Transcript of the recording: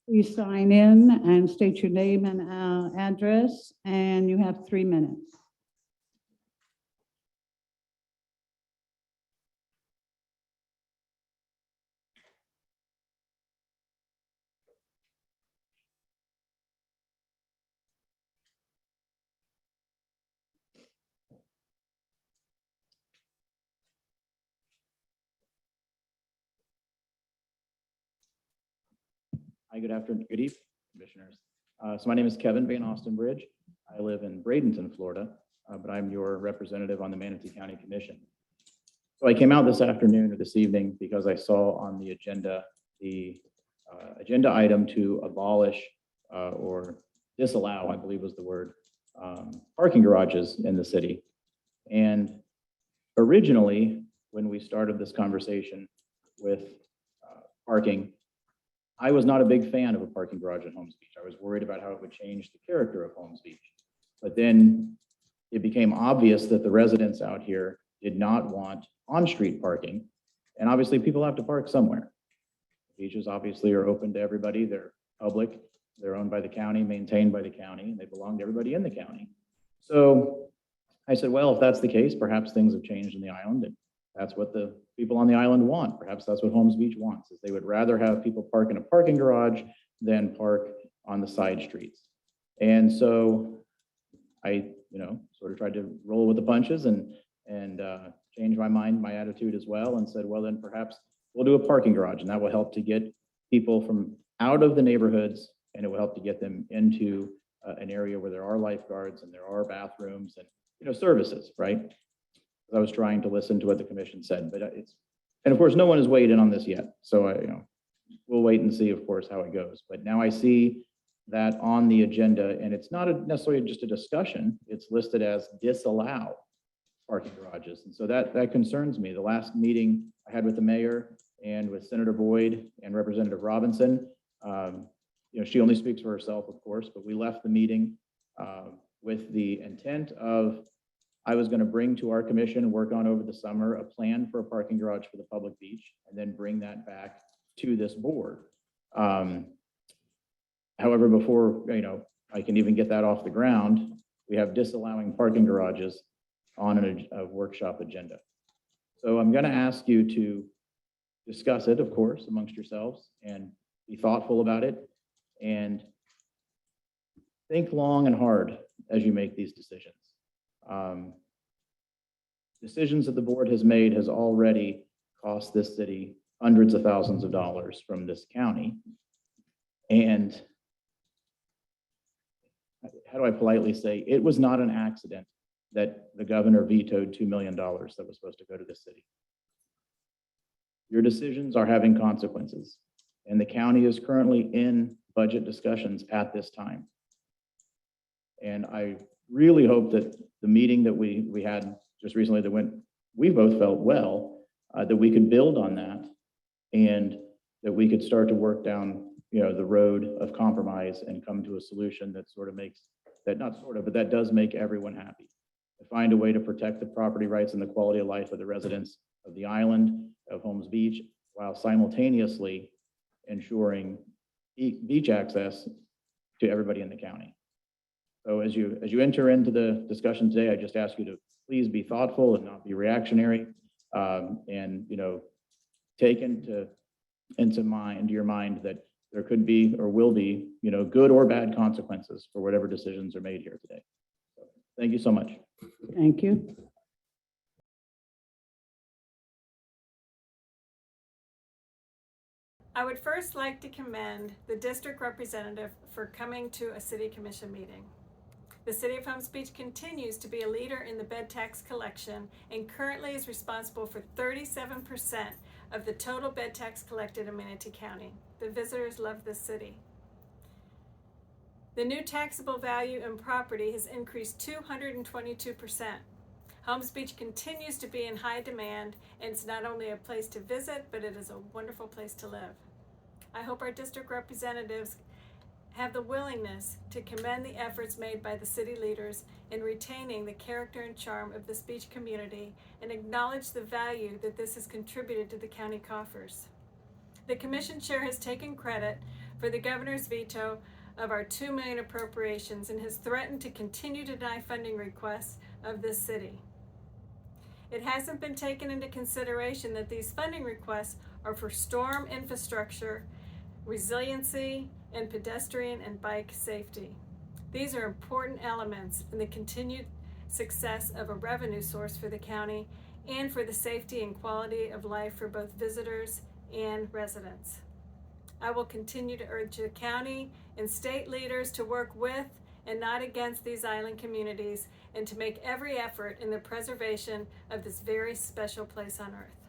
Please sign in and state your name and address, and you have 3 minutes. Hi, good afternoon, good evening, commissioners. So my name is Kevin Van Ostenbridge. I live in Bradenton, Florida, but I'm your representative on the Manatee County Commission. So I came out this afternoon or this evening because I saw on the agenda agenda item to abolish or disallow, I believe was the word, parking garages in the city. And originally, when we started this conversation with parking, I was not a big fan of a parking garage at Holmes Beach. I was worried about how it would change the character of Holmes Beach. But then it became obvious that the residents out here did not want on-street parking. And obviously people have to park somewhere. Beaches obviously are open to everybody. They're public. They're owned by the county, maintained by the county, and they belong to everybody in the county. So I said, well, if that's the case, perhaps things have changed in the island, and that's what the people on the island want. Perhaps that's what Holmes Beach wants, is they would rather have people park in a parking garage than park on the side streets. And so I, sort of tried to roll with the punches and change my mind, my attitude as well, and said, well, then perhaps we'll do a parking garage, and that will help to get people from out of the neighborhoods, and it will help to get them into an area where there are lifeguards and there are bathrooms and services, right? I was trying to listen to what the commission said, but and of course, no one has weighed in on this yet. So we'll wait and see, of course, how it goes. But now I see that on the agenda, and it's not necessarily just a discussion. It's listed as disallow parking garages, and so that concerns me. The last meeting I had with the mayor and with Senator Boyd and Representative Robinson, she only speaks for herself, of course, but we left the meeting with the intent of I was going to bring to our commission and work on over the summer a plan for a parking garage for the public beach, and then bring that back to this board. However, before I can even get that off the ground, we have disallowing parking garages on a workshop agenda. So I'm going to ask you to discuss it, of course, amongst yourselves, and be thoughtful about it, and think long and hard as you make these decisions. Decisions that the board has made has already cost this city hundreds of thousands of dollars from this county. And how do I politely say, it was not an accident that the governor vetoed $2 million that was supposed to go to the city. Your decisions are having consequences, and the county is currently in budget discussions at this time. And I really hope that the meeting that we had just recently we both felt well, that we could build on that, and that we could start to work down, the road of compromise and come to a solution that that does make everyone happy. To find a way to protect the property rights and the quality of life of the residents of the island of Holmes Beach, while simultaneously ensuring beach access to everybody in the county. So as you enter into the discussion today, I just ask you to please be thoughtful and not be reactionary, and take into your mind that there could be or will be good or bad consequences for whatever decisions are made here today. So, thank you so much. Thank you. I would first like to commend the district representative for coming to a city commission meeting. The city of Holmes Beach continues to be a leader in the bed tax collection and currently is responsible for 37% of the total bed tax collected in Manatee County. The visitors love this city. The new taxable value in property has increased 222%. Holmes Beach continues to be in high demand, and it's not only a place to visit, but it is a wonderful place to live. I hope our district representatives have the willingness to commend the efforts made by the city leaders in retaining the character and charm of this beach community and acknowledge the value that this has contributed to the county coffers. The commission chair has taken credit for the governor's veto of our $2 million appropriations and has threatened to continue to deny funding requests of this city. It hasn't been taken into consideration that these funding requests are for storm infrastructure, resiliency, and pedestrian and bike safety. These are important elements in the continued success of a revenue source for the county and for the safety and quality of life for both visitors and residents. I will continue to urge the county and state leaders to work with and not against these island communities and to make every effort in the preservation of this very special place on earth.